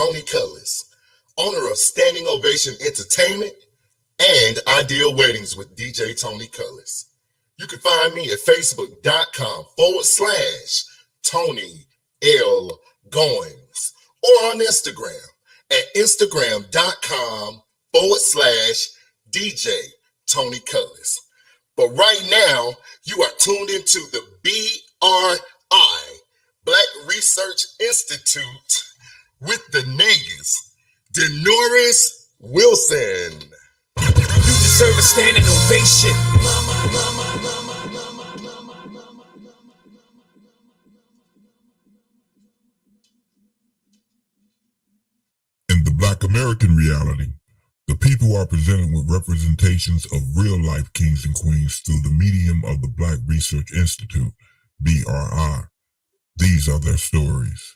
Tony Cullis, owner of Standing Ovation Entertainment and Ideal Weddings with DJ Tony Cullis. You can find me at facebook.com/Tony L. Goins or on Instagram at instagram.com/DJ Tony Cullis. But right now, you are tuned into the BRI, Black Research Institute, with the niggas, Denoris Wilson. You deserve a standing ovation. In the Black American reality, the people are presented with representations of real-life kings and queens through the medium of the Black Research Institute, BRI. These are their stories.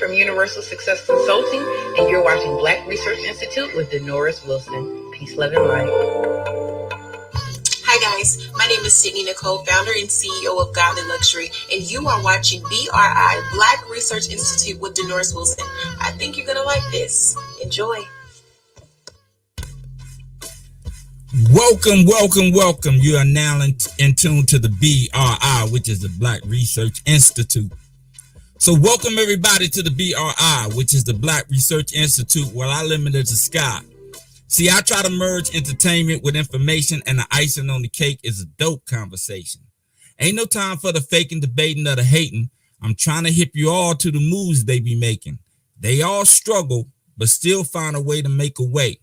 From Universal Success Consulting, and you're watching Black Research Institute with Denoris Wilson. Peace, love, and light. Hi guys, my name is Sydney Nicole, founder and CEO of Godly Luxury, and you are watching BRI, Black Research Institute with Denoris Wilson. I think you're going to like this. Enjoy. Welcome. You are now in tune to the BRI, which is the Black Research Institute. So welcome everybody to the BRI, which is the Black Research Institute, where I limited the sky. See, I try to merge entertainment with information, and the icing on the cake is a dope conversation. Ain't no time for the faking, debating, or the hating. I'm trying to hip you all to the moves they be making. They all struggle, but still find a way to make a way.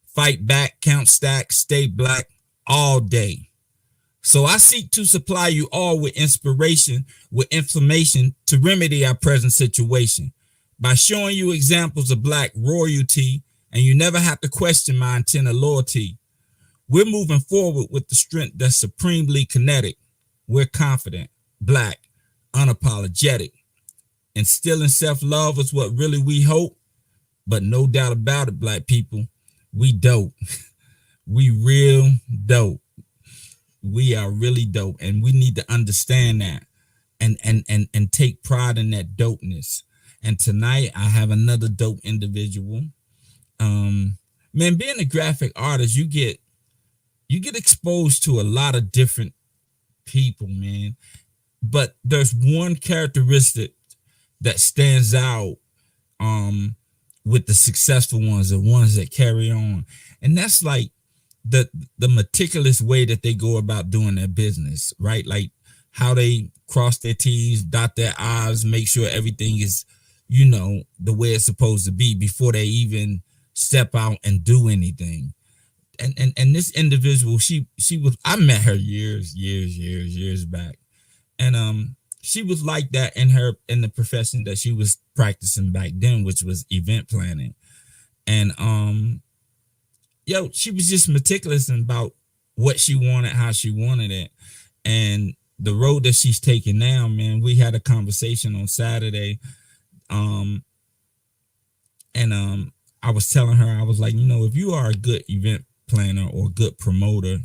Fight back, count stack, stay black all day. So I seek to supply you all with inspiration, with information to remedy our present situation by showing you examples of Black royalty, and you never have to question my intent of loyalty. We're moving forward with the strength that's supremely kinetic. We're confident, Black, unapologetic. Instilling self-love is what really we hope, but no doubt about it, Black people, we dope. We real dope. We are really dope, and we need to understand that and take pride in that dopeness. And tonight I have another dope individual. Man, being a graphic artist, you get exposed to a lot of different people, man. But there's one characteristic that stands out with the successful ones, the ones that carry on. And that's like the meticulous way that they go about doing their business, right? Like how they cross their T's, dot their I's, make sure everything is, the way it's supposed to be before they even step out and do anything. And this individual, she was, I met her years back. And she was like that in the profession that she was practicing back then, which was event planning. And she was just meticulous about what she wanted, how she wanted it. And the road that she's taking now, man, we had a conversation on Saturday. I was telling her, I was like, if you are a good event planner or a good promoter,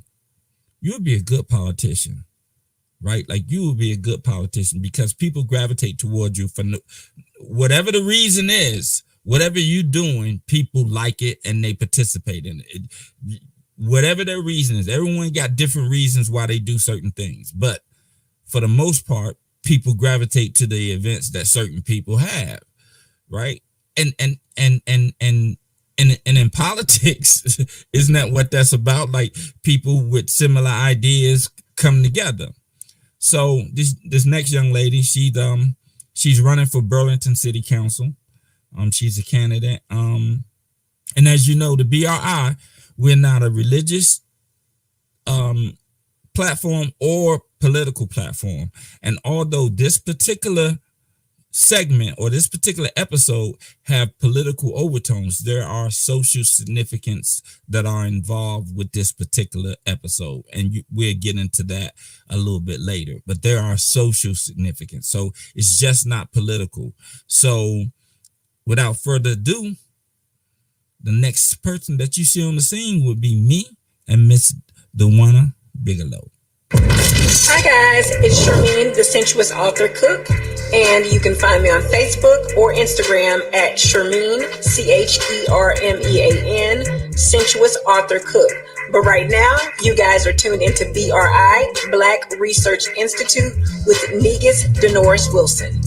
you'll be a good politician, right? Like you will be a good politician because people gravitate towards you for whatever the reason is. Whatever you're doing, people like it and they participate in it. whatever their reason is, everyone got different reasons why they do certain things. But for the most part, people gravitate to the events that certain people have, right? And in politics, isn't that what that's about? Like people with similar ideas come together. So this next young lady, she's running for Burlington City Council. She's a candidate. And as you know, the BRI, we're not a religious platform or political platform. And although this particular segment or this particular episode have political overtones, there are social significance that are involved with this particular episode, and we'll get into that a little bit later. But there are social significance, so it's just not political. So without further ado, the next person that you see on the scene would be me and Miss Dejuana Bigelow. Hi guys, it's Shermeen, the Sensuous Author Cook, and you can find me on Facebook or Instagram at Shermeen, Chermean, Sensuous Author Cook. But right now, you guys are tuned into BRI, Black Research Institute, with Negus Denoris Wilson.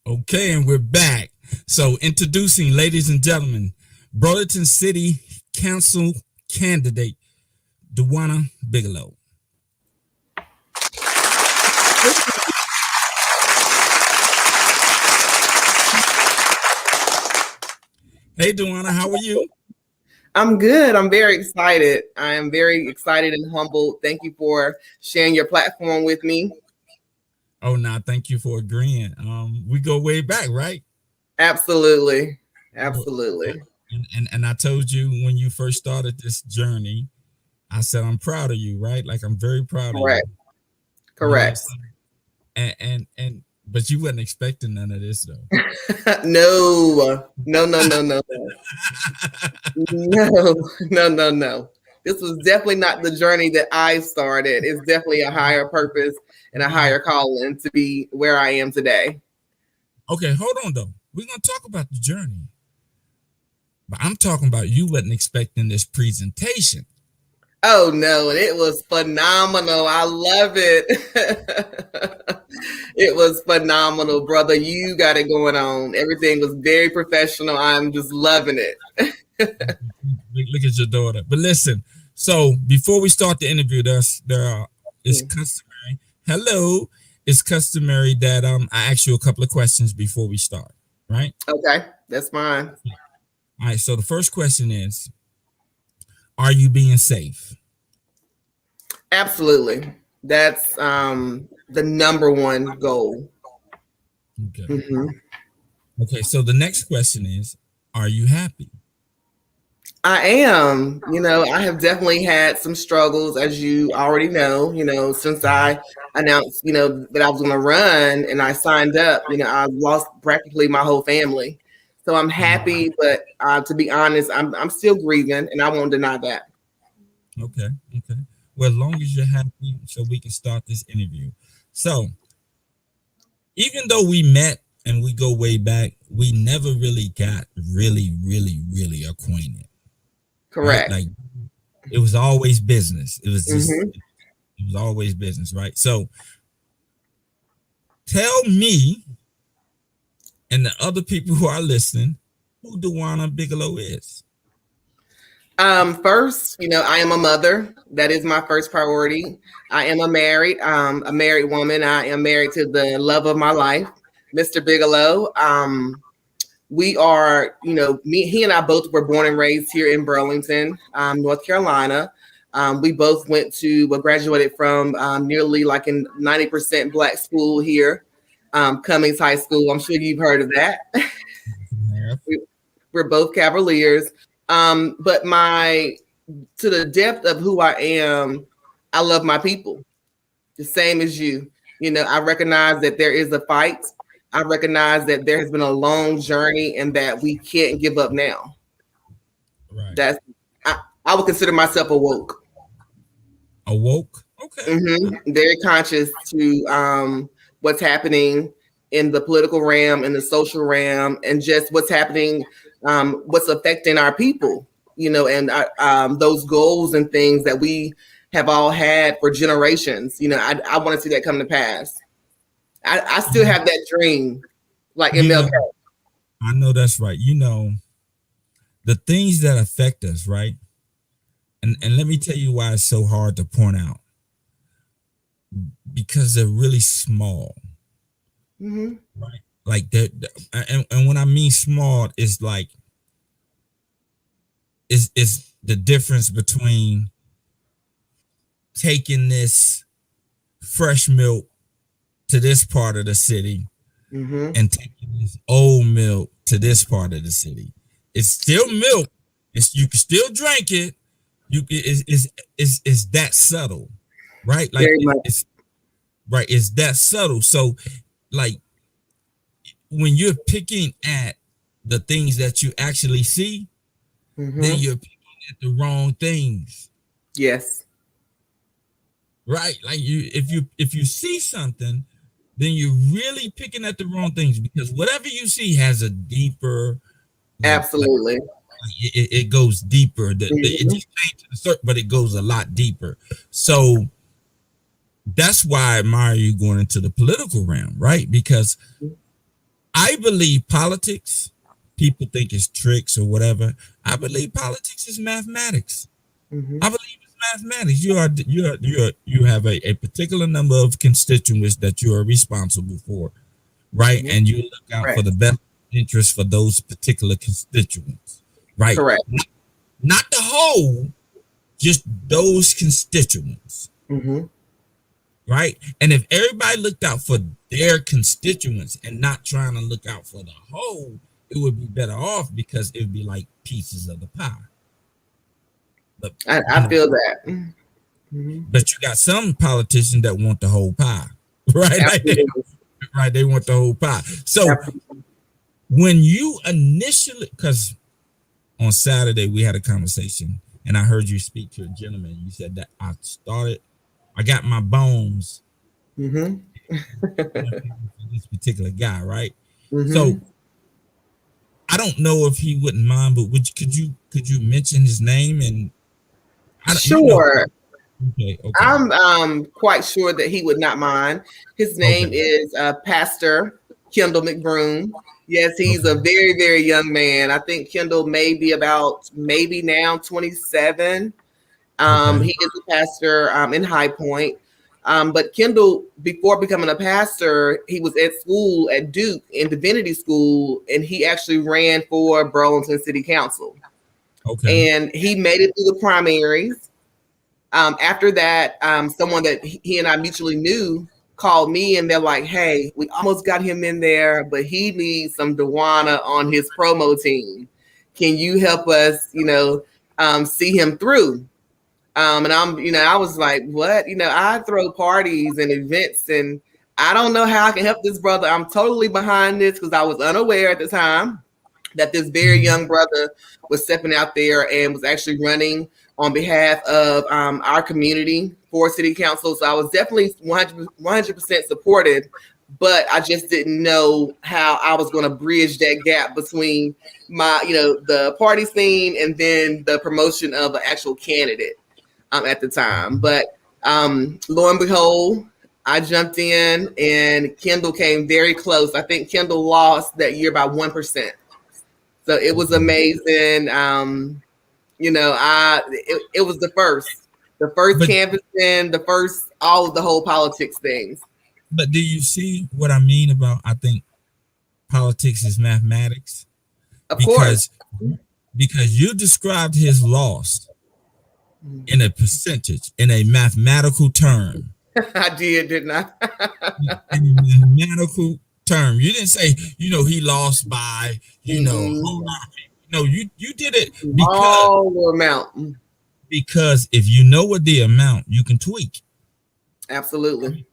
Okay, and we're back. So introducing, ladies and gentlemen, Burlington City Council candidate, Dejuana Bigelow. Hey, Dejuana, how are you? I'm good. I'm very excited. I am very excited and humbled. Thank you for sharing your platform with me. Oh, no, thank you for agreeing. We go way back, right? Absolutely. Absolutely. And I told you when you first started this journey, I said, I'm proud of you, right? Like, I'm very proud of you. Correct. And but you wasn't expecting none of this, though. No. No. This was definitely not the journey that I started. It's definitely a higher purpose and a higher calling to be where I am today. Okay, hold on, though. We're going to talk about the journey. But I'm talking about you wasn't expecting this presentation. Oh, no, and it was phenomenal. I love it. It was phenomenal, brother. You got it going on. Everything was very professional. I'm just loving it. Look at your daughter. But listen, so before we start the interview, it's customary. Hello. It's customary that I ask you a couple of questions before we start, right? Okay, that's fine. All right, so the first question is, are you being safe? Absolutely. That's the number one goal. Okay. Mm-hmm. Okay, so the next question is, are you happy? I am. I have definitely had some struggles, as you already know, since I announced, that I was going to run and I signed up, I lost practically my whole family. So I'm happy, but to be honest, I'm still grieving, and I won't deny that. Okay. Well, as long as you're happy, so we can start this interview. So even though we met and we go way back, we never really got really acquainted. Correct. Right? Like it was always business. It was just it was always business, right? So tell me and the other people who are listening who Dejuana Bigelow is. First, I am a mother. That is my first priority. I am a married woman. I am married to the love of my life, Mr. Bigelow. We are, he and I both were born and raised here in Burlington, North Carolina. We both graduated from nearly like a 90% Black school here, Cummings High School. I'm sure you've heard of that. Yeah. We're both Cavaliers. But to the depth of who I am, I love my people, the same as you. I recognize that there is a fight. I recognize that there has been a long journey and that we can't give up now. Right. I would consider myself awoke. Awoke. Okay. Very conscious to what's happening in the political realm, in the social realm, and just what's happening, what's affecting our people, and those goals and things that we have all had for generations. I want to see that come to pass. I still have that dream, like MLK. I know that's right. The things that affect us, right? And let me tell you why it's so hard to point out. Because they're really small. Right? Like and when I mean small, it's like it's the difference between taking this fresh milk to this part of the city and taking this old milk to this part of the city. It's still milk. You can still drink it. It's that subtle, right? Like it's right. It's that subtle. So, like when you're picking at the things that you actually see, then you're picking at the wrong things. Yes. Right. Like if you see something, then you're really picking at the wrong things, because whatever you see has a deeper. Absolutely. It goes deeper. It just came to the surface, but it goes a lot deeper. So that's why I admire you going into the political realm, right? Because I believe politics, people think it's tricks or whatever. I believe politics is mathematics. I believe it's mathematics. You have a particular number of constituents that you are responsible for, right? And you look out for the best interest for those particular constituents, right? Correct. Not the whole, just those constituents. Right? And if everybody looked out for their constituents and not trying to look out for the whole, it would be better off, because it would be like pieces of the pie. But, I feel that. But you got some politicians that want the whole pie, right? They want the whole pie. So when you initially, because on Saturday we had a conversation and I heard you speak to a gentleman. You said that I got my bones. This particular guy, right? So I don't know if he wouldn't mind, but could you mention his name? And sure. Okay. I'm quite sure that he would not mind. His name is Pastor Kendall McBroom. Yes, he's a very, very young man. I think Kendall may be maybe now 27. He is a pastor in High Point. But Kendall, before becoming a pastor, he was at school at Duke in divinity school, and he actually ran for Burlington City Council. And he made it through the primaries. After that, someone that he and I mutually knew called me, and they're like, "Hey, we almost got him in there, but he needs some Dejuana on his promo team. Can you help us, see him through?" And I was like, what? I throw parties and events, and I don't know how I can help this brother. I'm totally behind this, because I was unaware at the time that this very young brother was stepping out there and was actually running on behalf of our community for city council. So I was definitely 100% supportive, but I just didn't know how I was going to bridge that gap between my, the party scene and then the promotion of an actual candidate. At the time, but lo and behold, I jumped in, and Kendall came very close. I think Kendall lost that year by 1%. So it was amazing. It was the first canvassing, the first all of the whole politics things. But do you see what I mean about? I think politics is mathematics. Of course, because you described his loss in a percentage, in a mathematical term. I did, didn't I? In a mathematical term. You didn't say, he lost by, a whole lot of people. No, you did it because all the amount. Because if you know what the amount, you can tweak. Absolutely.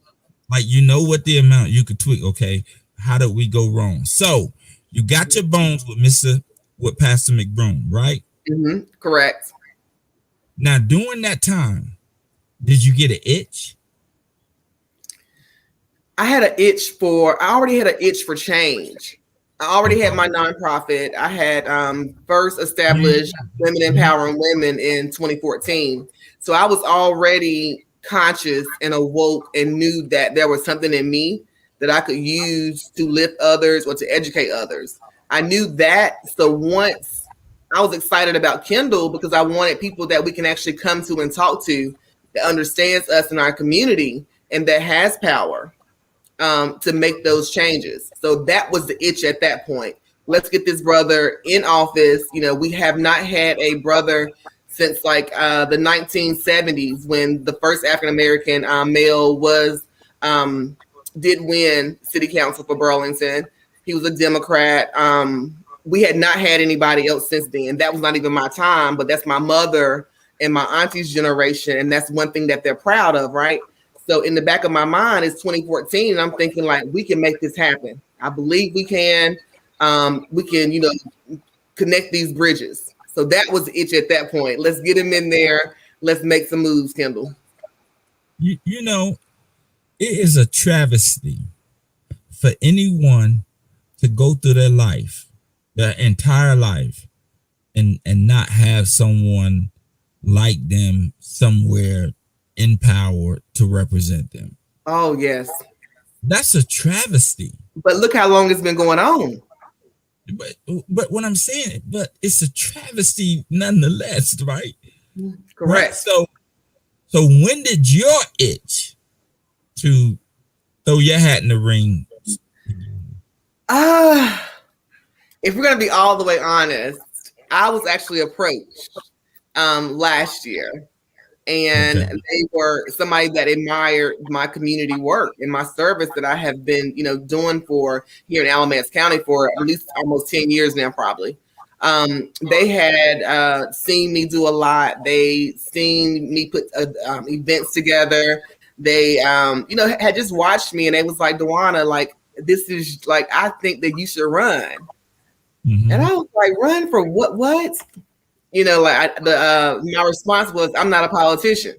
Like what the amount, you could tweak. Okay, how did we go wrong? So you got your bones with Pastor McBroom, right? Correct. Now, during that time, did you get an itch? I already had an itch for change. I already had my nonprofit. I had first established Women Empowering Women in 2014. So I was already conscious and awoke and knew that there was something in me that I could use to lift others or to educate others. I knew that. So once I was excited about Kindle because I wanted people that we can actually come to and talk to that understands us in our community and that has power. To make those changes. So that was the itch at that point. Let's get this brother in office. You know, we have not had a brother since like the 1970s when the first African-American male did win city council for Burlington. He was a Democrat. We had not had anybody else since then. That was not even my time, but that's my mother and my auntie's generation. And that's one thing that they're proud of, right? So in the back of my mind, it's 2014, and I'm thinking like we can make this happen. I believe we can. We can, connect these bridges. So that was the itch at that point. Let's get him in there. Let's make some moves, Kendall. You know, it is a travesty for anyone to go through their life, their entire life, and not have someone like them somewhere in power to represent them. Oh, yes. That's a travesty. But look how long it's been going on. But what I'm saying, but it's a travesty nonetheless, right? Correct. Right? So when did your itch to throw your hat in the ring? If we're gonna be all the way honest, I was actually approached last year. And they were somebody that admired my community work and my service that I have been, doing for here in Alamance County for at least almost 10 years now, probably. They had seen me do a lot. They seen me put events together. They, had just watched me and they was like, Dejuana, like, this is like, I think that you should run. Mm-hmm. And I was like, run for what? My response was, I'm not a politician.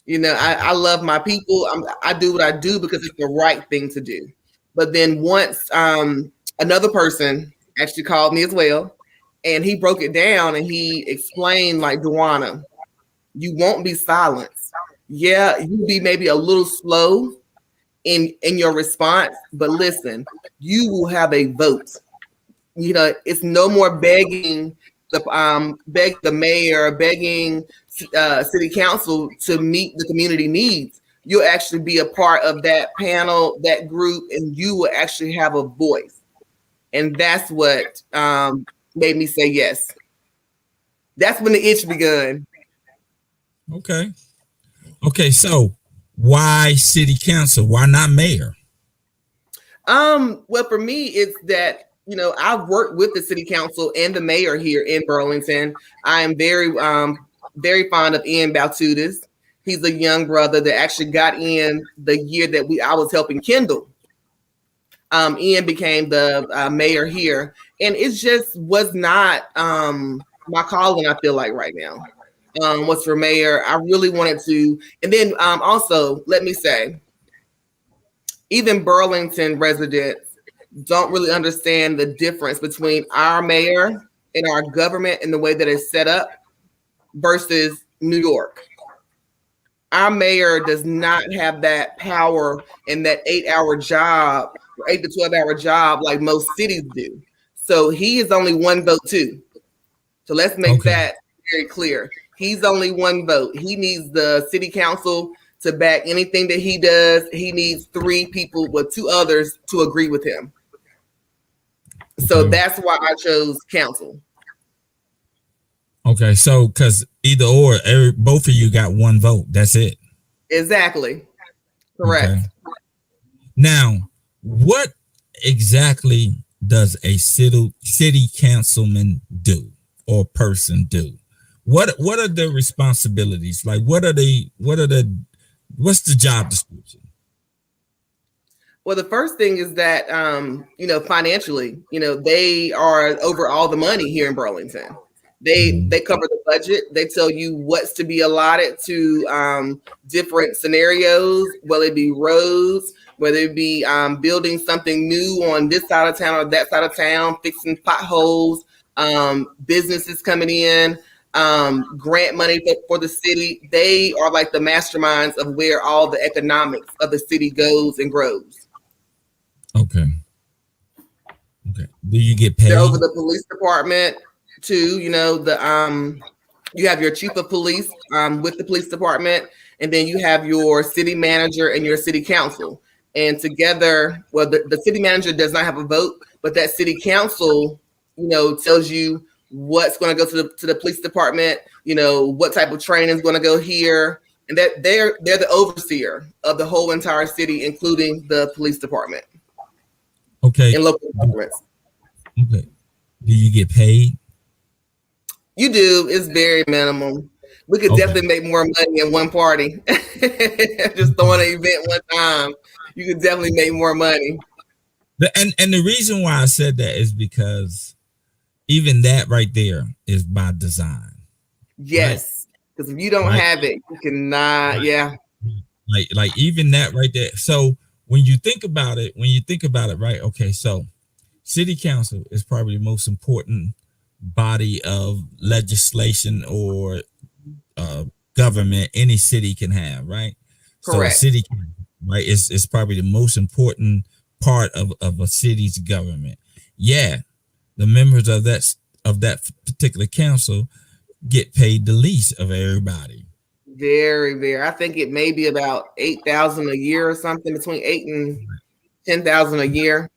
I love my people. I do what I do because it's the right thing to do. But then once another person actually called me as well, and he broke it down and he explained like, Dejuana, you won't be silenced. Yeah, you'll be maybe a little slow in your response, but listen, you will have a vote. It's no more begging beg the mayor, begging city council to meet the community needs. You'll actually be a part of that panel, that group, and you will actually have a voice. And that's what made me say yes. That's when the itch begun. Okay. So why city council? Why not mayor? Well, for me, it's that I've worked with the city council and the mayor here in Burlington. I am very, very fond of Ian Baltutis. He's a young brother that actually got in the year that I was helping Kindle. Ian became the mayor here, and it just was not my calling. I feel like right now was for mayor. I really wanted to, and then also let me say, even Burlington residents don't really understand the difference between our mayor and our government and the way that it's set up versus New York. Our mayor does not have that power and that 8-hour job, 8 to 12-hour job like most cities do. So he is only one vote too. So let's make that very clear. He's only one vote. He needs the city council to back anything that he does. He needs 3 people with 2 others to agree with him. So that's why I chose council. Okay, so because either or, both of you got 1 vote. That's it. Exactly. Correct. Okay. Now, what exactly does a city councilman do or person do? What are the responsibilities? Like, what's the job description? Well, the first thing is that, financially, they are over all the money here in Burlington. They cover the budget. They tell you what's to be allotted to different scenarios, whether it be roads, whether it be building something new on this side of town or that side of town, fixing potholes, businesses coming in, grant money for the city. They are like the masterminds of where all the economics of the city goes and grows. Okay. Do you get paid? They're over the police department too. You know, you have your chief of police with the police department, and then you have your city manager and your city council. And together, well, the city manager does not have a vote, but that city council, you know, tells you what's going to go to the police department, you know, what type of training is going to go here, and that they're the overseer of the whole entire city, including the police department. Okay. And local governments. Okay. Do you get paid? You do. It's very minimum. We could definitely make more money in one party. Just throwing an event one time, you could definitely make more money. And the reason why I said that is because even that right there is by design. Yes, because if you don't have it, you cannot. Right. Yeah, like even that right there. So when you think about it, right? Okay, so city council is probably the most important body of legislation or government any city can have, right? Correct. So city, right, is probably the most important part of a city's government. Yeah, the members of that particular council get paid the least of everybody. Very, very. I think it may be about $8,000 a year or something, between $8,000 and $10,000 a year.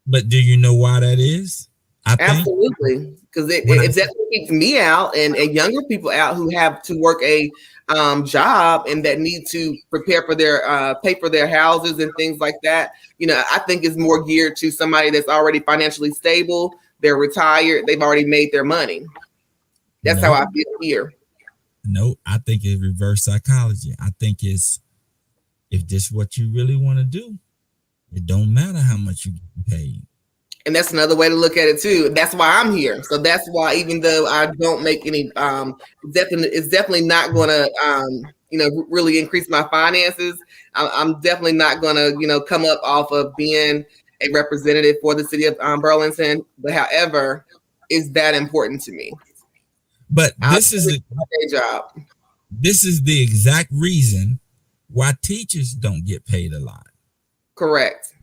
But do you know why that is? Absolutely, because it definitely keeps me out and younger people out who have to work a job and that need to prepare for their pay for their houses and things like that. You know, I think it's more geared to somebody that's already financially stable. They're retired. They've already made their money. That's how I feel here. No, I think it's reverse psychology. I think it's if this is what you really want to do, it don't matter how much you get paid. And that's another way to look at it too. That's why I'm here. So that's why, even though I don't make any, it's definitely not going to, really increase my finances. I'm definitely not going to, come up off of being a representative for the city of Burlington. But however, is that important to me? But this is the job. This is the exact reason why teachers don't get paid a lot. Correct.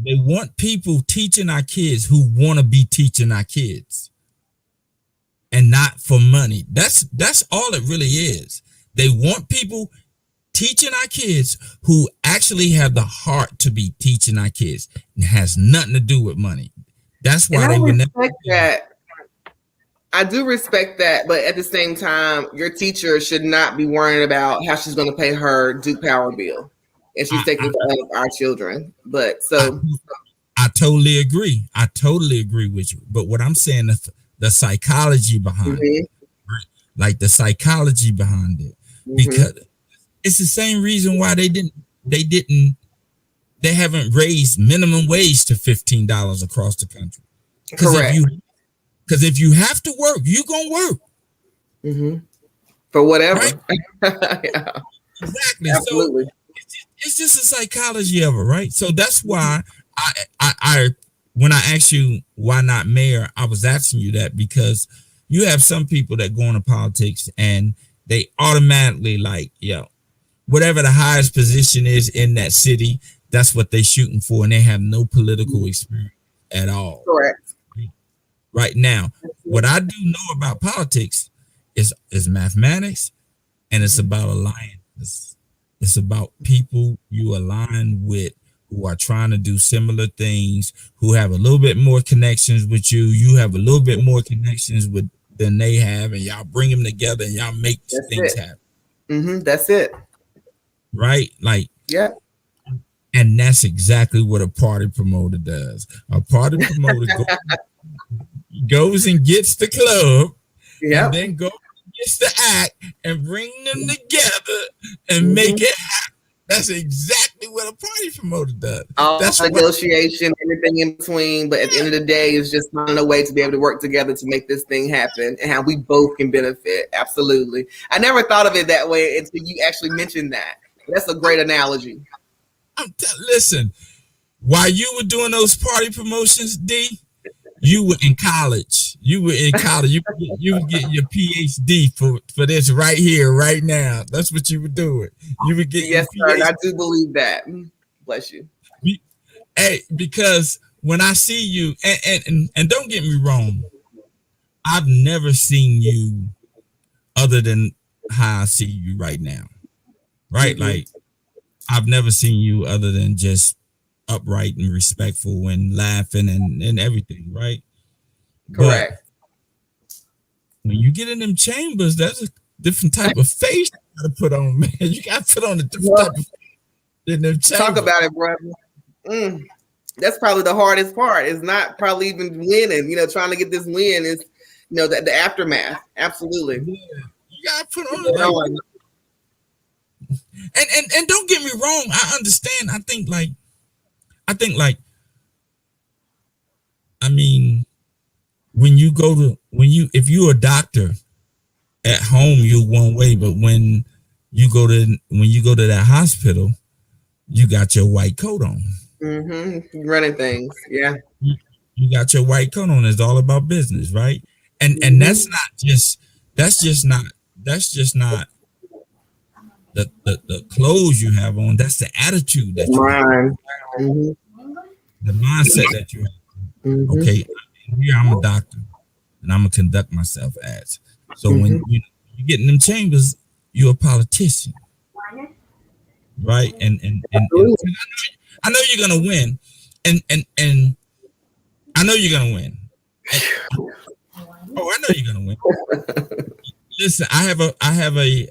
They want people teaching our kids who want to be teaching our kids and not for money. That's all it really is. They want people teaching our kids who actually have the heart to be teaching our kids. It has nothing to do with money. That's why they would never. I do respect that, but at the same time, your teacher should not be worrying about how she's going to pay her Duke Power bill. And she's taking care of our children. But so I totally agree. I totally agree with you. But what I'm saying is the psychology behind it, right? Like the psychology behind it, because it's the same reason why they haven't raised minimum wage to $15 across the country. Correct. Because if you have to work, you're gonna work for whatever. Right? Yeah. Exactly. Absolutely. So it's just a psychology of it, right? So that's why I when I asked you why not mayor, I was asking you that because you have some people that go into politics and they automatically like, whatever the highest position is in that city, that's what they're shooting for, and they have no political experience at all. Correct. Right now, what I do know about politics is mathematics, and it's about alliances. It's about people you align with who are trying to do similar things, who have a little bit more connections with you. You have a little bit more connections with than they have, and y'all bring them together and y'all make things happen. That's it. Right? Like, yeah. And that's exactly what a party promoter does. A party promoter goes and gets the club, and then goes and gets the act and bring them together and make it happen. That's exactly what a party promoter does. All that's negotiation and everything in between. But at the end of the day, it's just finding a way to be able to work together to make this thing happen and how we both can benefit. Absolutely. I never thought of it that way until you actually mentioned that. That's a great analogy. Listen, while you were doing those party promotions, D, you were in college. You were in college. You were getting your PhD for this right here, right now. That's what you were doing. You were getting yes, sir. I do believe that. Bless you. Hey, because when I see you, and don't get me wrong, I've never seen you other than how I see you right now. Right? Mm-hmm. Like, I've never seen you other than just upright and respectful and laughing and everything, right? Correct. But when you get in them chambers, that's a different type of face you gotta put on, man. You gotta put on a different type of face in them chambers. Talk about it, brother. That's probably the hardest part. It's not probably even winning, trying to get this win is, the aftermath. Absolutely. Yeah. You gotta put on and don't get me wrong, I understand. I mean, if you're a doctor at home, you're one way, but when you go to that hospital, you got your white coat on. Mm-hmm. Running things, yeah. You got your white coat on. It's all about business, right? And that's just not the clothes you have on. That's the attitude that you have. Mm-hmm. The mindset that you have. Mm-hmm. Okay, here I'm a doctor, and I'm gonna conduct myself as. So when you get in them chambers, you're a politician, right? And I know you're gonna win, and I know you're gonna win. I know you're gonna win. Listen, I have a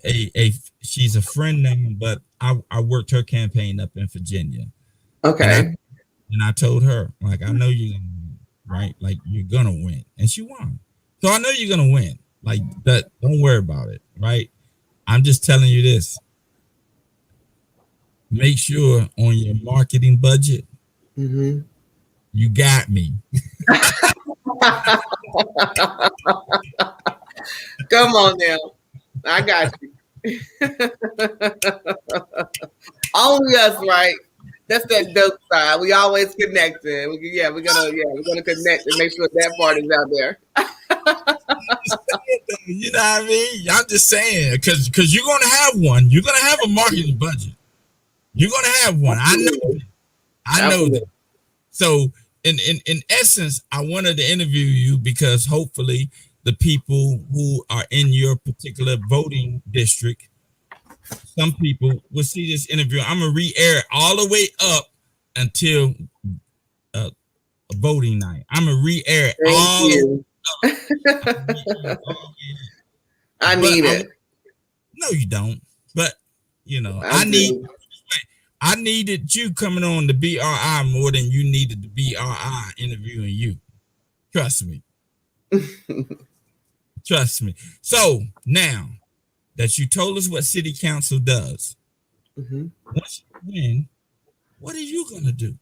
she's a friend name, but I worked her campaign up in Virginia. Okay. And I told her, like, I know you're gonna win, right? Like, you're gonna win. And she won. So I know you're gonna win. Like, that, don't worry about it, right? I'm just telling you this. Make sure on your marketing budget, you got me. Come on now. I got you. Only us, right? That's that dope side. We always connecting. We're gonna connect and make sure that part is out there. You know what I mean? I'm just saying, because you're gonna have one. You're gonna have a marketing budget. You're gonna have one. I know that. So in essence, I wanted to interview you because hopefully the people who are in your particular voting district, some people will see this interview. I'm gonna re-air it all the way up until voting night. I'm gonna re-air it all the way up. I need it. No, you don't. But I needed you coming on the BRI more than you needed the BRI interviewing you. Trust me. Trust me. So now that you told us what city council does, once you win, what are you gonna do?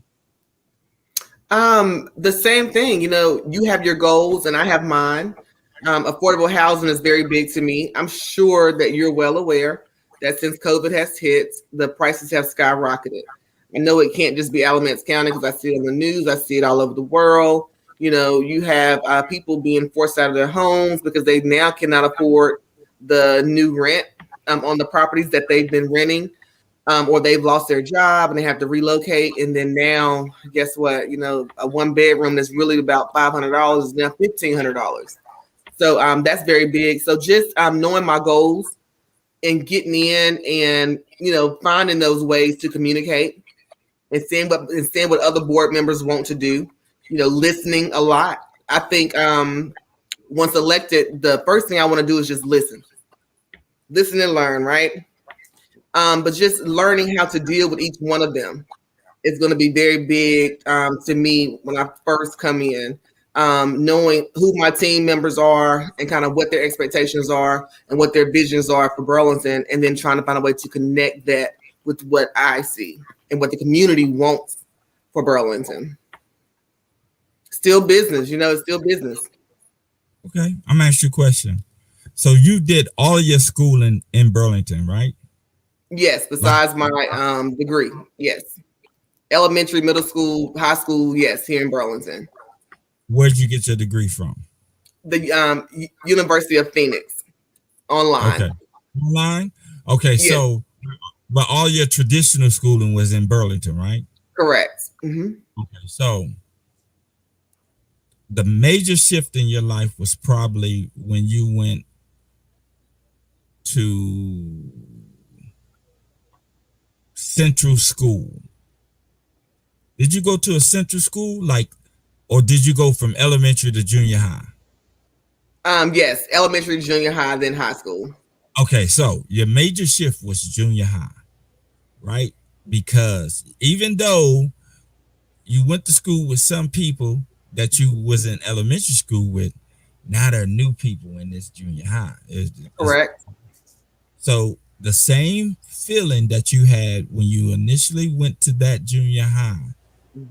The same thing. You have your goals and I have mine. Affordable housing is very big to me. I'm sure that you're well aware that since COVID has hit, the prices have skyrocketed. I know it can't just be Alamance County because I see it on the news. I see it all over the world. You have people being forced out of their homes because they now cannot afford the new rent on the properties that they've been renting, or they've lost their job and they have to relocate. And then now, guess what? A one bedroom that's really about $500 is now $1,500. So that's very big. So just knowing my goals and getting in and, finding those ways to communicate and seeing what other board members want to do, listening a lot. I think once elected, the first thing I want to do is just listen and learn, right? But just learning how to deal with each one of them is going to be very big to me when I first come in. Knowing who my team members are and kind of what their expectations are and what their visions are for Burlington, and then trying to find a way to connect that with what I see and what the community wants for Burlington. Still business, it's still business. Okay, I'm gonna ask you a question. So you did all of your schooling in Burlington, right? Yes, besides my degree. Yes. Elementary, middle school, high school, yes, here in Burlington. Where'd you get your degree from? The University of Phoenix, online. Okay, online. Okay, Yes. so but all your traditional schooling was in Burlington, right? Correct. Okay, so the major shift in your life was probably when you went to central school. Did you go to a central school, or did you go from elementary to junior high? Yes, elementary, junior high, then high school. Okay, so your major shift was junior high, right? Because even though you went to school with some people that you was in elementary school with, now there are new people in this junior high. Correct. So the same feeling that you had when you initially went to that junior high,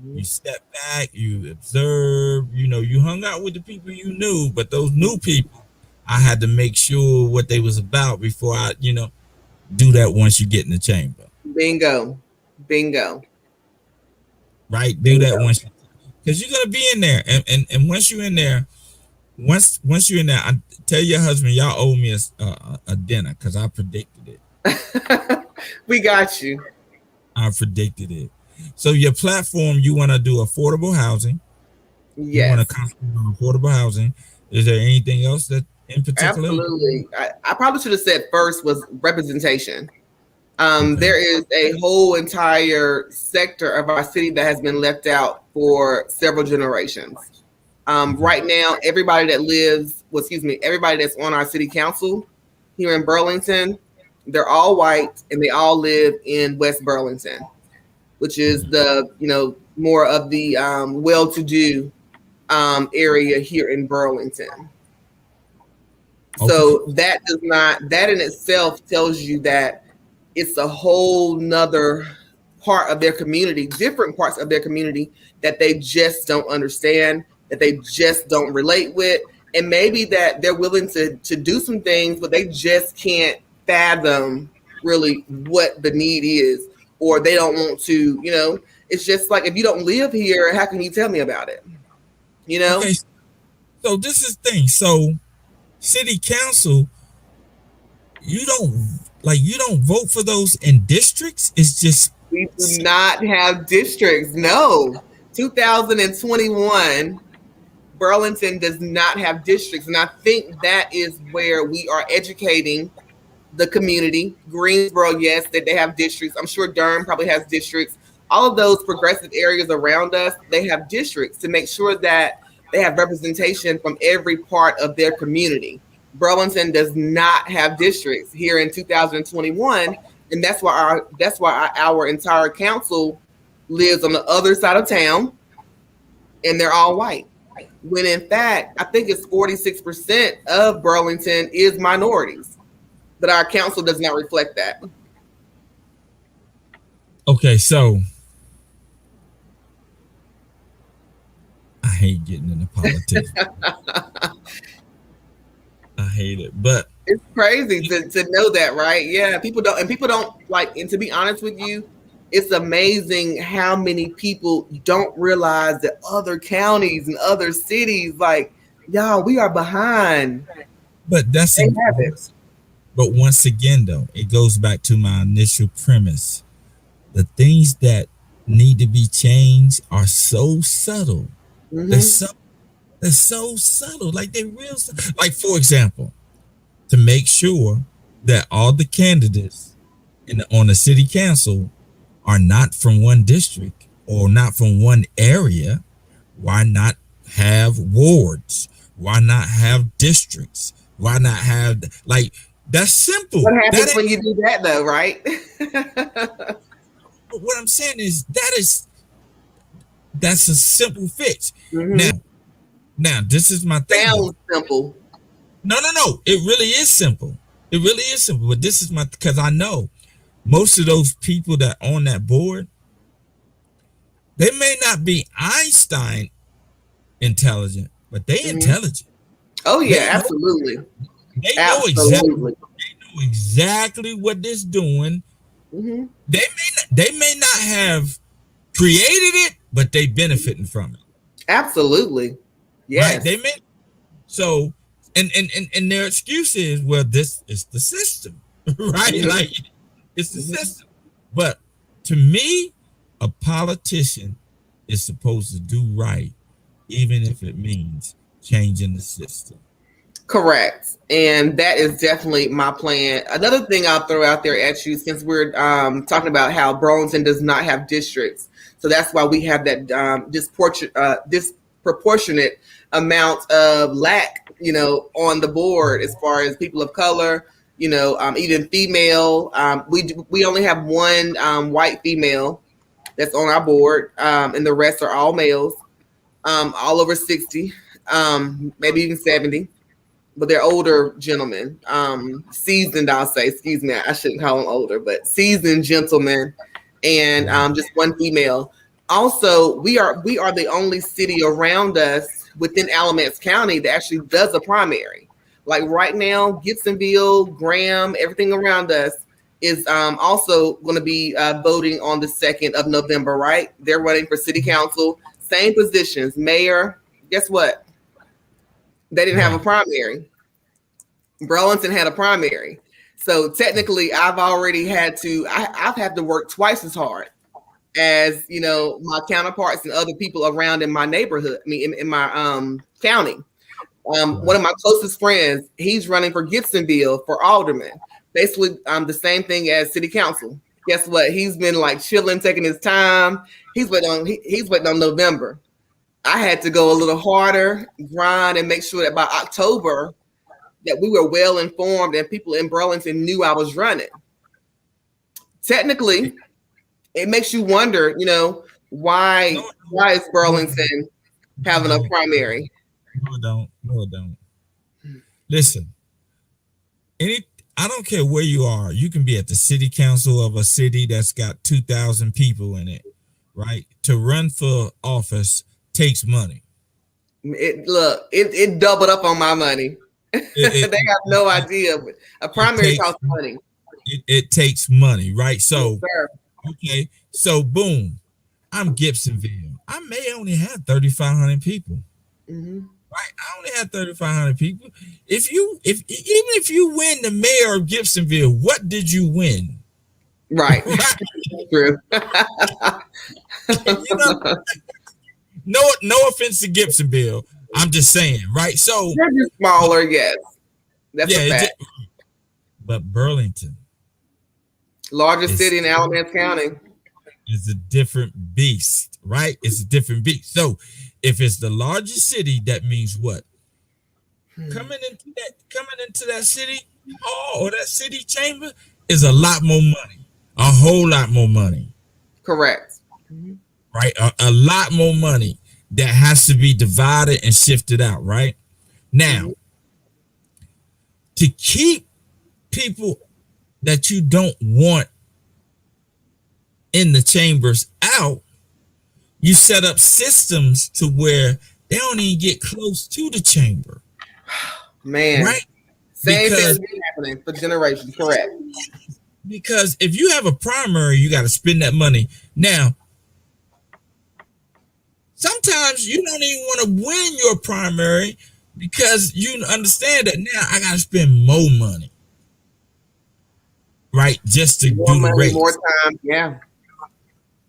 you stepped back, you observed, you hung out with the people you knew, but those new people, I had to make sure what they was about before I, do that once you get in the chamber. Bingo. Right? Do that once, because you're gonna be in there, and once you're in there, once you're in there, I tell your husband y'all owe me a dinner because I predicted it. We got you. I predicted it. So your platform, you want to do affordable housing. Yes. You want to concentrate on affordable housing. Is there anything else that in particular? Absolutely. I probably should have said first was representation. There is a whole entire sector of our city that has been left out for several generations. Right now, everybody that's on our city council here in Burlington, they're all white and they all live in West Burlington, which is the, more of the well-to-do area here in Burlington. Okay. So that in itself tells you that it's a whole nother part of their community, different parts of their community that they just don't understand, that they just don't relate with. And maybe that they're willing to do some things, but they just can't fathom really what the need is, or they don't want to, it's just like, if you don't live here, how can you tell me about it? Okay. So this is the thing. So city council, you don't vote for those in districts. It's just we do not have districts. No, 2021, Burlington does not have districts, and I think that is where we are educating the community. Greensboro, yes, that they have districts. I'm sure Durham probably has districts. All of those progressive areas around us, they have districts to make sure that they have representation from every part of their community. Burlington does not have districts here in 2021, and that's why our entire council lives on the other side of town, and they're all white. When in fact, I think it's 46% of Burlington is minorities, but our council does not reflect that. Okay, so I hate getting into politics. I hate it, but it's crazy to know that, right? Yeah, people don't like, and to be honest with you, it's amazing how many people don't realize that other counties and other cities, like, y'all, we are behind. But that's it. But once again, though, it goes back to my initial premise. The things that need to be changed are so subtle. Mm-hmm. They're so subtle. Like, they're real. Like, for example, to make sure that all the candidates on the city council are not from one district or not from one area, why not have wards? Why not have districts? Why not have, like, that's simple. What happens when you do that, though, right? But what I'm saying is that's a simple fix. Mm-hmm. Now, this is my thing. Sounds simple. No. It really is simple. It really is simple. But this is because I know most of those people that on that board, they may not be Einstein intelligent, but they intelligent. Oh yeah, They know, absolutely. they know Absolutely. exactly what this doing. Mm-hmm. They may not have created it, but they benefiting from it. Absolutely. Yes. Right? They may so and their excuse is, well, this is the system. Right? Mm-hmm. Like it's the system. But to me, a politician is supposed to do right, even if it means changing the system. Correct. And that is definitely my plan. Another thing I'll throw out there at you, since we're talking about how Burlington does not have districts. So that's why we have that disproportionate amount of lack, on the board as far as people of color, even female. We only have one white female that's on our board, and the rest are all males, all over 60, maybe even 70. But they're older gentlemen, seasoned, I'll say. Excuse me, I shouldn't call them older, but seasoned gentlemen, and just one female. Also, we are the only city around us within Alamance County that actually does a primary. Like right now, Gibsonville, Graham, everything around us is also going to be voting on the 2nd of November, right? They're running for city council, same positions, mayor. Guess what? They didn't have a primary. Burlington had a primary. So technically, I've already had to, I've had to work twice as hard as, my counterparts and other people around in my neighborhood, in my county. One of my closest friends, he's running for Gibsonville for alderman. Basically, the same thing as city council. Guess what? He's been like chilling, taking his time. He's waiting on November. I had to go a little harder, grind, and make sure that by October that we were well informed and people in Burlington knew I was running. Technically, it makes you wonder, why is Burlington having a primary? No, it don't. Listen, I don't care where you are. You can be at the city council of a city that's got 2,000 people in it, right? To run for office takes money. It doubled up on my money. They have no idea. A primary costs money. It takes money, right? So, okay. So, boom. I'm Gibsonville. I may only have 3,500 people. Mm-hmm. Right? I only have 3,500 people. Even if you win the mayor of Gibsonville, what did you win? Right. True. No offense to Gibsonville. I'm just saying, right? So they're just smaller, yes. That's a fact. But Burlington, largest city in Alamance County, is a different beast, right? It's a different beast. So if it's the largest city, that means what? Coming into that city hall or that city chamber is a lot more money, a whole lot more money. Correct. Right, a lot more money that has to be divided and shifted out. Right now, to keep people that you don't want in the chambers out, you set up systems to where they don't even get close to the chamber. Man, right? Same thing has been happening for generations. Correct. Because if you have a primary, you got to spend that money. Now, sometimes you don't even want to win your primary because you understand that now I got to spend more money. Right? Just to do the race. More time. Yeah.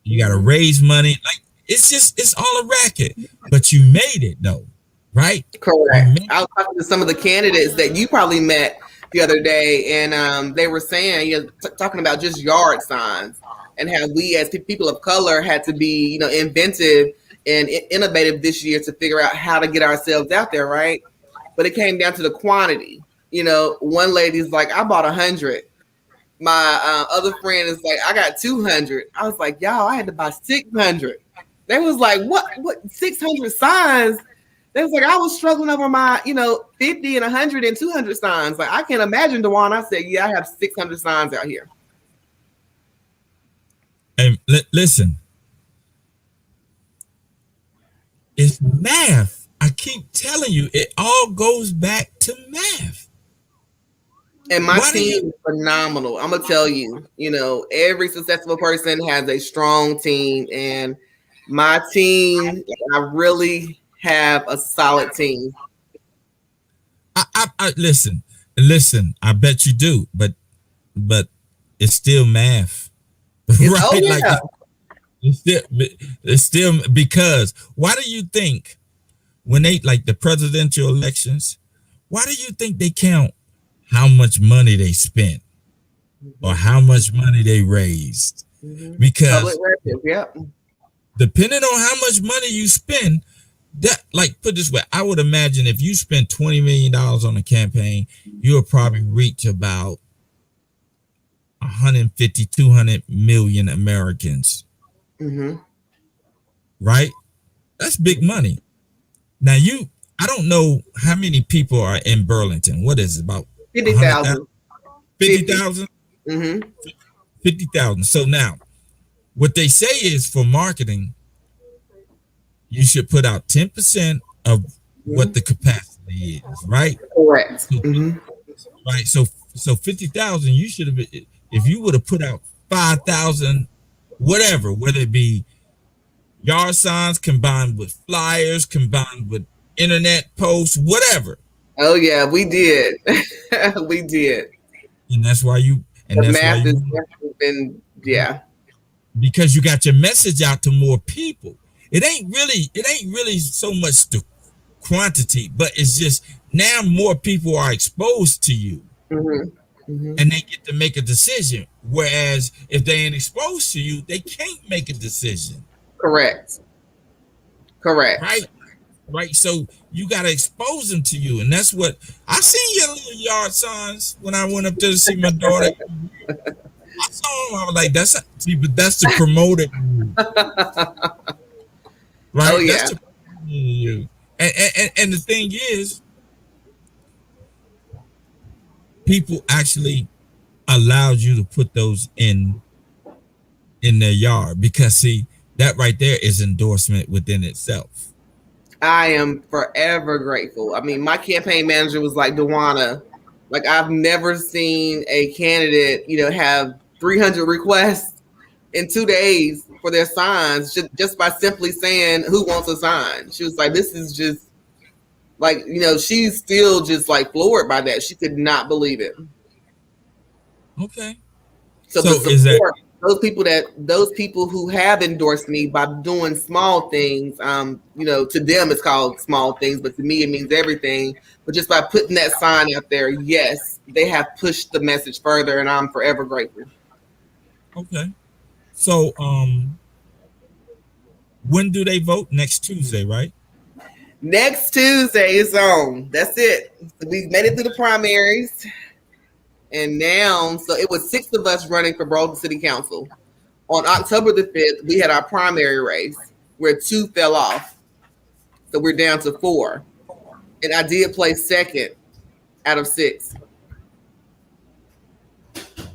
You got to raise money. Like it's all a racket, but you made it though. Right? Correct. I was talking to some of the candidates that you probably met the other day, and they were saying, talking about just yard signs and how we as people of color had to be, inventive and innovative this year to figure out how to get ourselves out there, right? But it came down to the quantity. One lady's like, I bought 100. My other friend is like, I got 200. I was like, y'all, I had to buy 600. They was like, what 600 signs? They was like, I was struggling over my, 50 and 100 and 200 signs. Like, I can't imagine, Dejuana. I said, yeah, I have 600 signs out here. And listen, it's math. I keep telling you, it all goes back to math. And my Why do team you? is phenomenal. I'm gonna tell you, every successful person has a strong team, and my team, I really have a solid team. I listen. I bet you do, but it's still math, Oh right? Like yeah. it's still because why do you think when they like the presidential elections, why do you think they count how much money they spent or how much money they raised? Public Because records, yep. depending on how much money you spend, that like put this way, I would imagine if you spend $20 million on a campaign, you'll probably reach about 150, 200 million Americans, right? That's big money. Now I don't know how many people are in Burlington. What is it, about 50,000. 50,000? Mm-hmm. 50,000. So now what they say is for marketing, you should put out 10% of what the capacity is, right? Correct. So, right. So 50,000, you should have, if you would have put out 5,000, whatever, whether it be yard signs combined with flyers, combined with internet posts, whatever. Oh yeah, we did. We did. And that's why you, and The that's why math has you, definitely been, yeah. because you got your message out to more people. It ain't really so much the quantity, but it's just now more people are exposed to you. And they get to make a decision. Whereas if they ain't exposed to you, they can't make a decision. Correct. Right. So you gotta expose them to you. And that's what I seen your little yard signs when I went up there to see my daughter. I saw them, I was like, but that's the promoted right? Oh yeah. That's the you. And the thing is, people actually allowed you to put those in their yard because see, that right there is endorsement within itself. I am forever grateful. I mean, my campaign manager was like, Dejuana, like I've never seen a candidate, have 300 requests in 2 days for their signs just by simply saying who wants a sign. She was like, this is just like, she's still just like floored by that. She could not believe it. Okay. So the support, is that those people who have endorsed me by doing small things, to them it's called small things, but to me it means everything. But just by putting that sign out there, yes, they have pushed the message further, and I'm forever grateful. Okay. So when do they vote? Next Tuesday, right? Next Tuesday is on. That's it. We made it through the primaries. And now, so it was 6 of us running for Burlington City Council. On October the 5th, we had our primary race where 2 fell off. So we're down to 4. And I did play second out of 6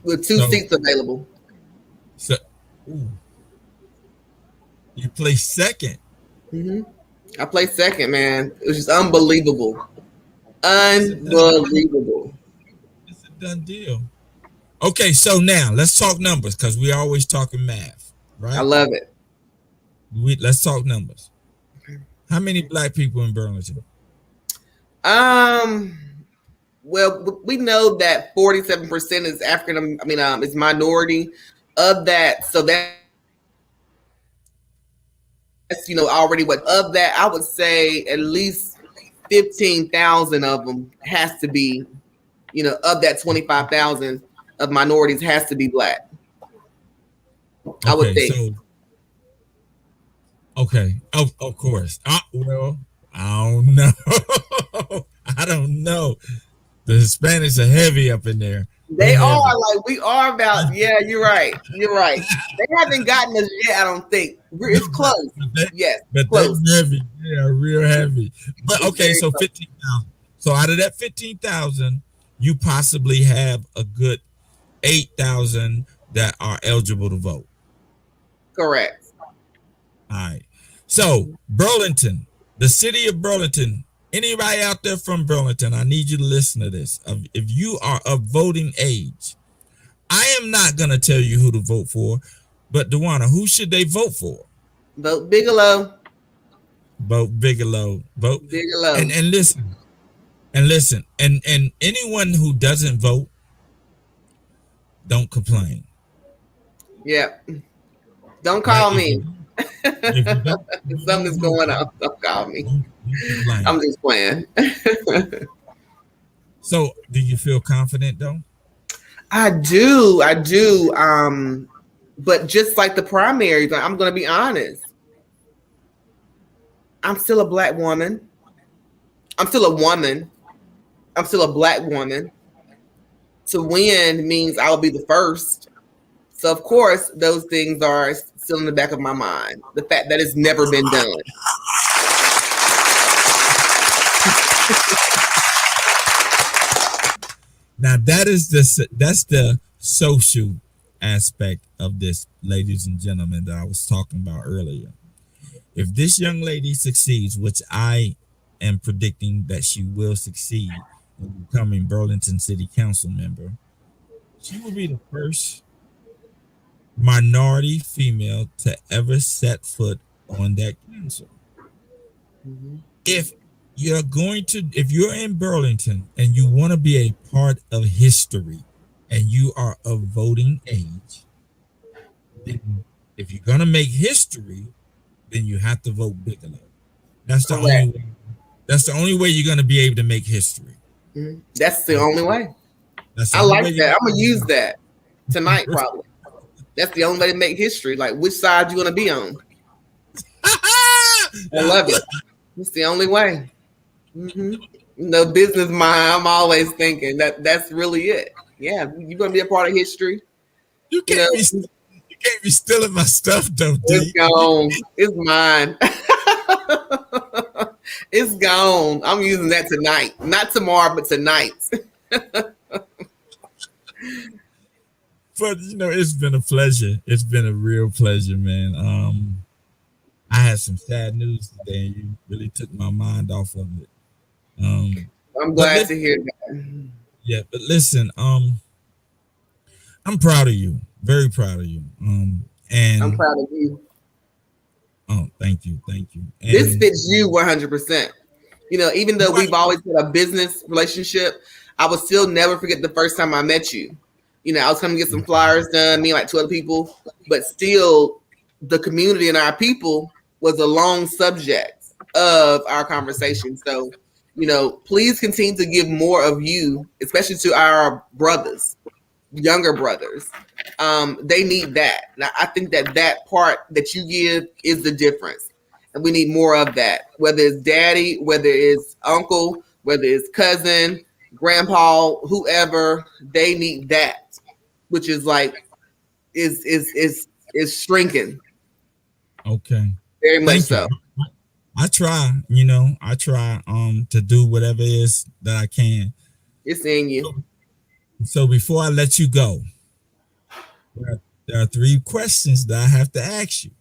with 2 seats available. So you play second. I played second, man. It was just unbelievable. Unbelievable. It's a done deal. Okay, so now let's talk numbers because we always talking math, right? I love it. Let's talk numbers. How many Black people in Burlington? Well, we know that 47% is African. Is minority. Of that, so that's already what of that. I would say at least 15,000 of them has to be, of that 25,000 of minorities has to be Black. Okay, I would think. So, okay, of course. Well, I don't know. I don't know. The Hispanics are heavy up in there. They are like we are about. Yeah, you're right. You're right. They haven't gotten us yet. I don't think it's close. Yes, but close. They're heavy. Yeah, real heavy. But okay, so 15,000. So out of that 15,000, you possibly have a good 8,000 that are eligible to vote. Correct. All right. So Burlington, The city of Burlington. Anybody out there from Burlington, I need you to listen to this. If you are of voting age, I am not going to tell you who to vote for, but Dejuana, who should they vote for? Vote Bigelow. Vote Bigelow. Vote Bigelow. And listen. And listen. And anyone who doesn't vote, don't complain. Yeah. Don't call Right? me. If something's going on, don't call me. I'm just playing. So, do you feel confident though? I do. But just like the primaries, I'm going to be honest. I'm still a black woman. I'm still a woman. I'm still a black woman. To win means I'll be the first. So, of course, those things are still in the back of my mind. The fact that it's never been done. Now, that's the social aspect of this, ladies and gentlemen, that I was talking about earlier. If this young lady succeeds, which I am predicting that she will succeed in becoming Burlington City Council member, she will be the first minority female to ever set foot on that council. Mm-hmm. If you're in Burlington and you want to be a part of history and you are of voting age, then if you're going to make history, then you have to vote Bigelow. That's the only way. That's the only way you're going to be able to make history. Mm-hmm. That's the only way. I like that. I'm going to use that tonight probably. That's the only way to make history. Like, which side you want to be on? I love it. It's the only way. Mm-hmm. No business mind. I'm always thinking that's really it. Yeah, you're going to be a part of history. You can't be stealing my stuff, though, D. It's gone. It's mine. It's gone. I'm using that tonight. Not tomorrow, but tonight. But it's been a pleasure. It's been a real pleasure, man. I had some sad news today, and you really took my mind off of it. I'm glad to hear that. Yeah, but listen, I'm proud of you. Very proud of you. And I'm proud of you. Oh, thank you. And this fits you 100%. Even though we've always had a business relationship, I will still never forget the first time I met you. I was coming to get some flyers done, me and like two other people, but still the community and our people was a long subject of our conversation. So, please continue to give more of you, especially to our brothers, younger brothers. They need that. Now, I think that part that you give is the difference. And we need more of that, whether it's daddy, whether it's uncle, whether it's cousin, grandpa, whoever, they need that, which is like, is shrinking. Okay. Very much so. I try to do whatever it is that I can. It's in you. So before I let you go, there are 3 questions that I have to ask you.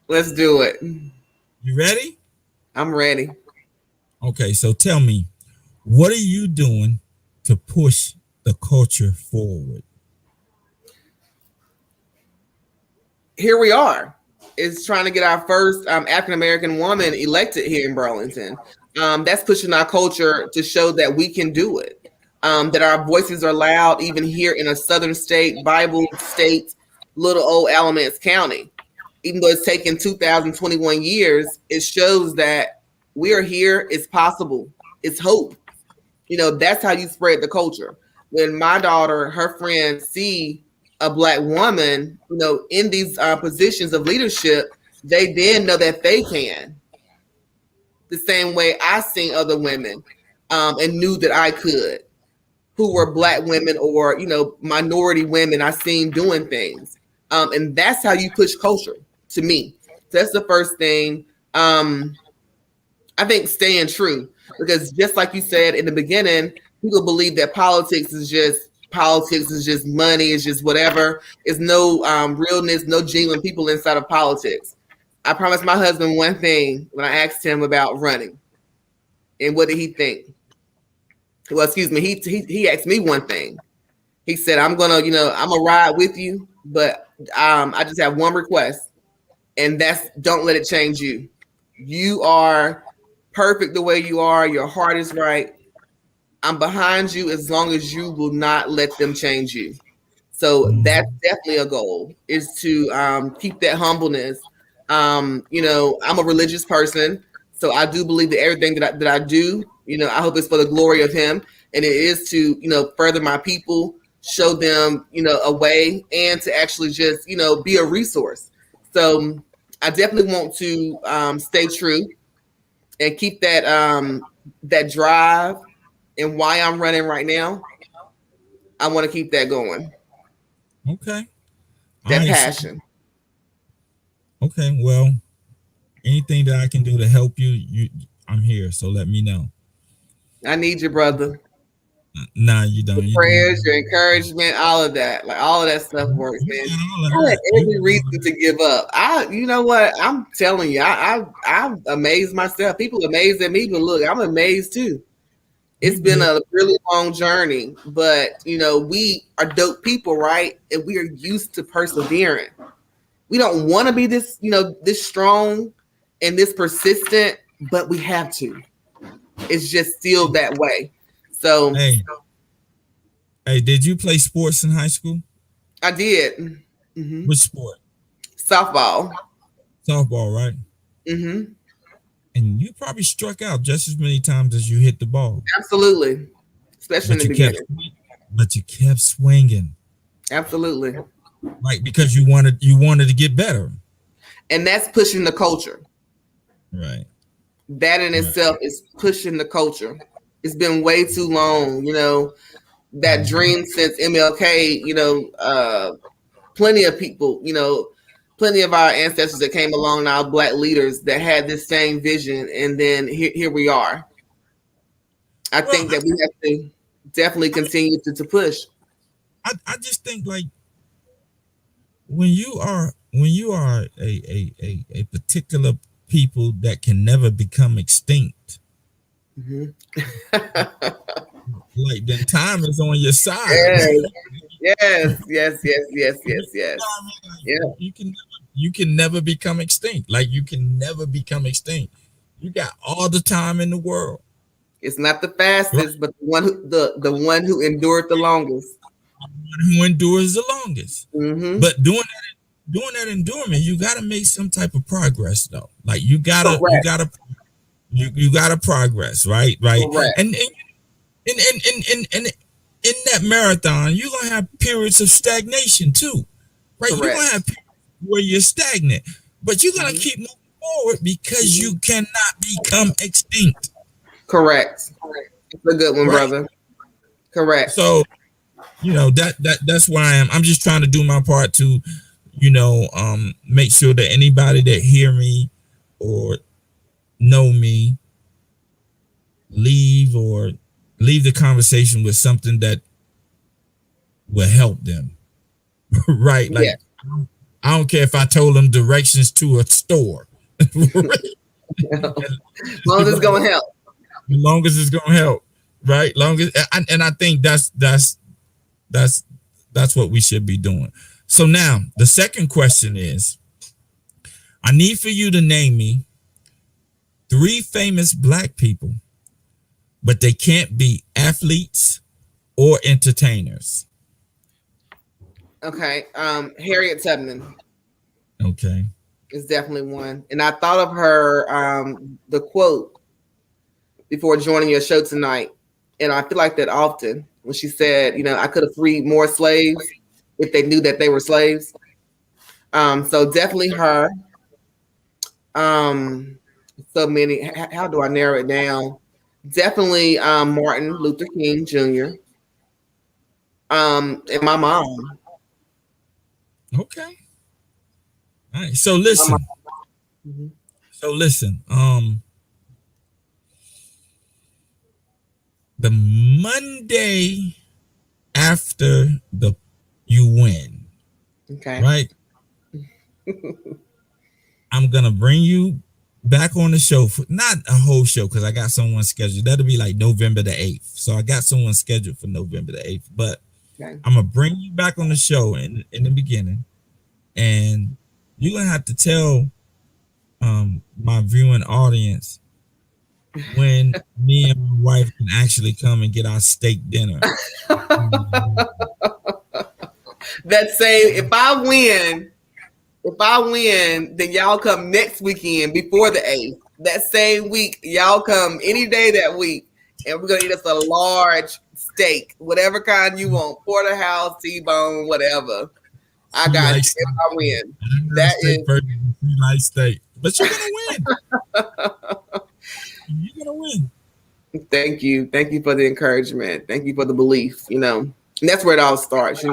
Let's do it. You ready? I'm ready. Okay, so tell me, what are you doing to push the culture forward? Here we are. It's trying to get our first African-American woman elected here in Burlington. That's pushing our culture to show that we can do it. That our voices are loud, even here in a southern state, Bible state, little old Alamance County. Even though it's taken 2021 years, it shows that we are here. It's possible. It's hope. That's how you spread the culture. When my daughter, her friends see a Black woman, in these positions of leadership, they then know that they can. The same way I seen other women and knew that I could, who were Black women or, minority women I seen doing things. And that's how you push culture to me. So that's the first thing. I think staying true, because just like you said in the beginning, people believe that politics is just money, is just whatever. There's no realness, no genuine people inside of politics. I promised my husband one thing when I asked him about running. And what did he think? Well, excuse me, he asked me one thing. He said, I'm gonna ride with you, but I just have one request, and that's don't let it change you. You are perfect the way you are. Your heart is right. I'm behind you as long as you will not let them change you. So that's definitely a goal, is to keep that humbleness. I'm a religious person, so I do believe that everything that I do, I hope it's for the glory of Him, and it is to further my people, show them a way, and to actually just be a resource. So I definitely want to stay true and keep that drive, and why I'm running right now. I want to keep that going. Okay. That passion. Okay. Well, anything that I can do to help you, I'm here. So let me know. I need you, brother. Nah, you don't. Your prayers, your encouragement, all of that. Like all of that stuff works, man. I had every reason to give up. You know what? I'm telling you, I'm amazed myself. People amazed at me, but look, I'm amazed too. It's been a really long journey, but we are dope people, right? And we are used to persevering. We don't want to be this, this strong and this persistent, but we have to. It's just still that way. So, hey, did you play sports in high school? I did. Mm-hmm. Which sport? Softball. Softball, right? Mm-hmm. And you probably struck out just as many times as you hit the ball. Absolutely. Especially in the beginning. But you kept swinging. Absolutely. Right, because you wanted to get better. And that's pushing the culture. Right. That in itself is pushing the culture. It's been way too long, that dream since MLK, plenty of people, plenty of our ancestors that came along now, Black leaders that had this same vision, and then here we are. I think that we have to definitely continue to push. I just think, like, when you are a particular people that can never become extinct, like, then time is on your side. Yes. Yeah. You can never become extinct. Like, you can never become extinct. You got all the time in the world. It's not the fastest, but the one who endured the longest. Who endures the longest. Mm-hmm. But doing that endurance, you got to make some type of progress, though. Like, you gotta progress, right? Correct. And in that marathon, you're gonna have periods of stagnation too, right? Correct. You're gonna have periods where you're stagnant, but you're gonna keep moving forward because you cannot become extinct. Correct. It's a good one, right, brother. Correct. So, that's where I am. I'm just trying to do my part to, make sure that anybody that hear me or know me leave the conversation with something that will help them. Right? Like, I don't care if I told them directions to a store. As long as it's gonna help. As long as it's gonna help, right? And I think that's what we should be doing. So now the second question is, I need for you to name me 3 famous Black people, but they can't be athletes or entertainers. Okay. Harriet Tubman. Okay. Is definitely one. And I thought of her, the quote before joining your show tonight. And I feel like that often when she said, I could have freed more slaves if they knew that they were slaves. So definitely her. So many. How do I narrow it down? Definitely Martin Luther King Jr. And my mom. Okay. All right. So listen. The Monday after you win. Okay. Right? I'm gonna bring you back on the show for not a whole show because I got someone scheduled. That'll be like November the 8th. So I got someone scheduled for November the 8th. But Okay. I'm gonna bring you back on the show in the beginning, and you're gonna have to tell my viewing audience when me and my wife can actually come and get our steak dinner. That same, if I win, then y'all come next weekend before the 8th. That same week, y'all come any day that week, and we're gonna eat us a large steak, whatever kind you want, porterhouse, T-bone, whatever. I got you. If I win, that is nice steak, but you're gonna win. You're gonna win. Thank you for the encouragement. Thank you for the belief. And that's where it all starts.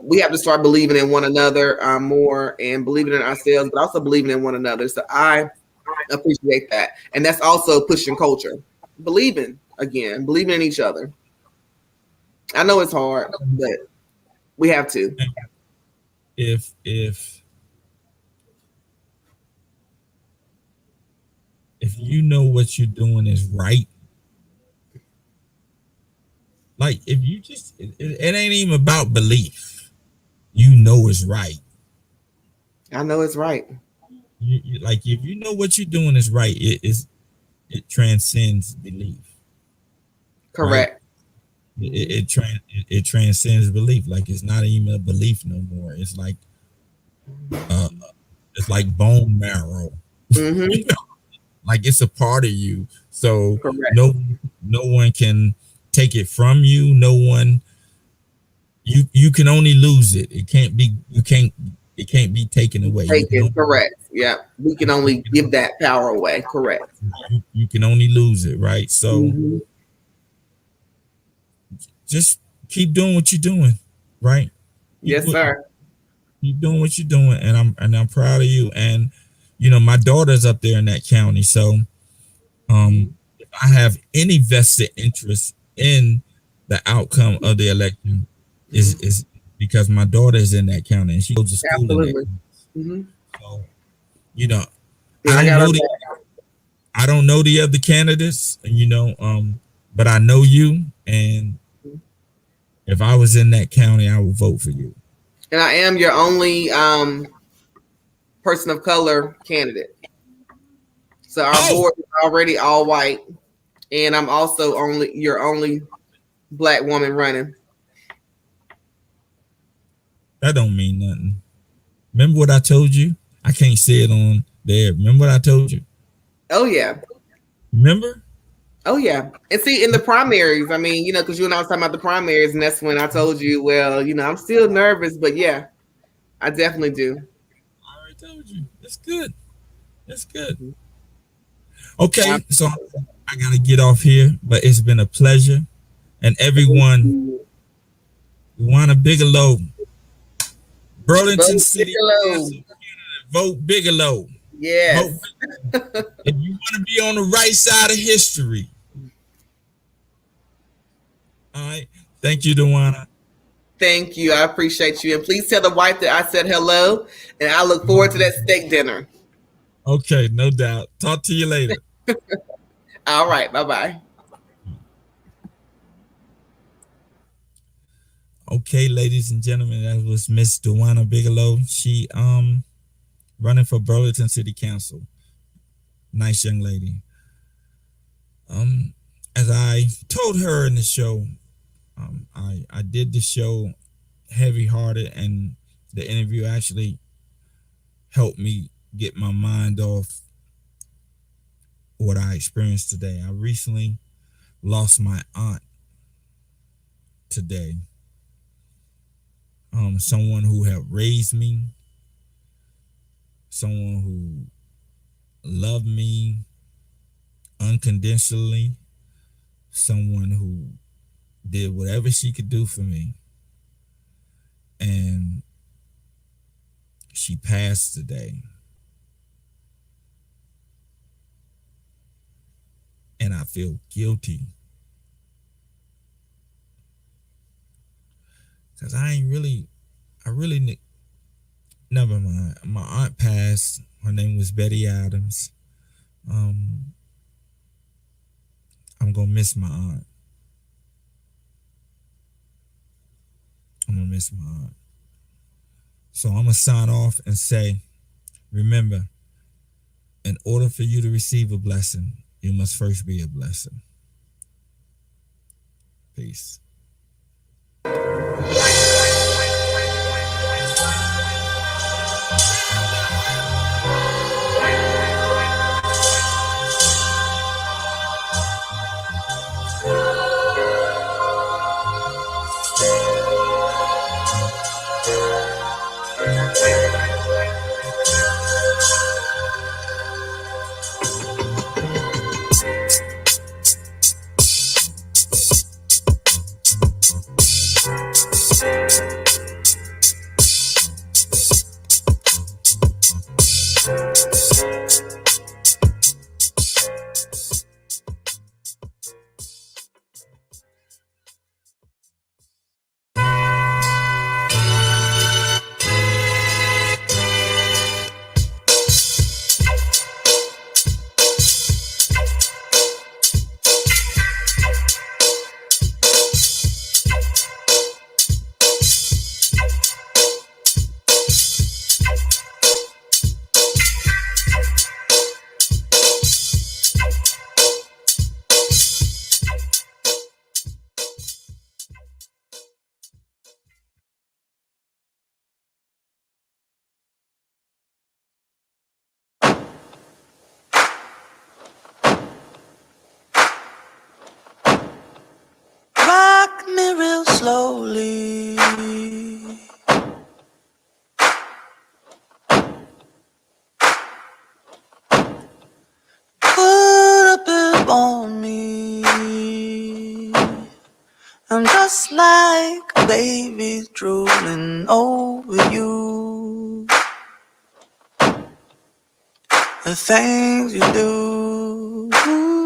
We have to start believing in one another more and believing in ourselves, but also believing in one another. So I appreciate that. And that's also pushing culture. Believing in each other. I know it's hard, but we have to. If you know what you're doing is right, like if you just it ain't even about belief. You know it's right. I know it's right. You like if you know what you're doing is right, it transcends belief. Correct. Right? It transcends belief. Like it's not even a belief no more. It's like bone marrow. Mm-hmm. Like it's a part of you. So correct. no one can take it from you. No one. You can only lose it. It can't be taken away. Correct. Yeah. We can only give that power away. Correct. You can only lose it, right? So just keep doing what you're doing, right? Yes, sir. Keep doing what you're doing, and I'm proud of you. And my daughter's up there in that county, so if I have any vested interest in the outcome of the election, is because my daughter is in that county and she goes to school Absolutely. in that county. So, I don't know the other candidates, but I know you, and if I was in that county, I would vote for you. And I am your only person of color candidate. So our board is already all white, and I'm also your only Black woman running. That don't mean nothing. Remember what I told you? I can't say it on there. Remember what I told you? Oh yeah. Remember? Oh yeah. And see, in the primaries, I mean, because you and I was talking about the primaries, and that's when I told you, well, I'm still nervous, but yeah, I definitely do. I already told you. That's good. That's good. Okay, so I gotta get off here, but it's been a pleasure. And everyone, Dejuana Bigelow, Burlington City, vote Bigelow. Yes. If you want to be on the right side of history. All right. Thank you, Dejuana. Thank you. I appreciate you. And please tell the wife that I said hello, and I look forward to that steak dinner. Okay, no doubt. Talk to you later. All right. Bye-bye. Okay, ladies and gentlemen, that was Miss Dejuana Bigelow. She running for Burlington City Council. Nice young lady. As I told her in the show, I did the show heavy-hearted, and the interview actually helped me get my mind off what I experienced today. I recently lost my aunt today. Someone who had raised me, someone who loved me unconditionally, someone who did whatever she could do for me. And she passed today. And I feel guilty. Because I really never mind. My aunt passed. Her name was Betty Adams. I'm gonna miss my aunt. I'm gonna miss my aunt. So I'm gonna sign off and say, remember, in order for you to receive a blessing, you must first be a blessing. Peace. Rock me real slowly. Put a bib on me. I'm just like a baby drooling over you. The things you do.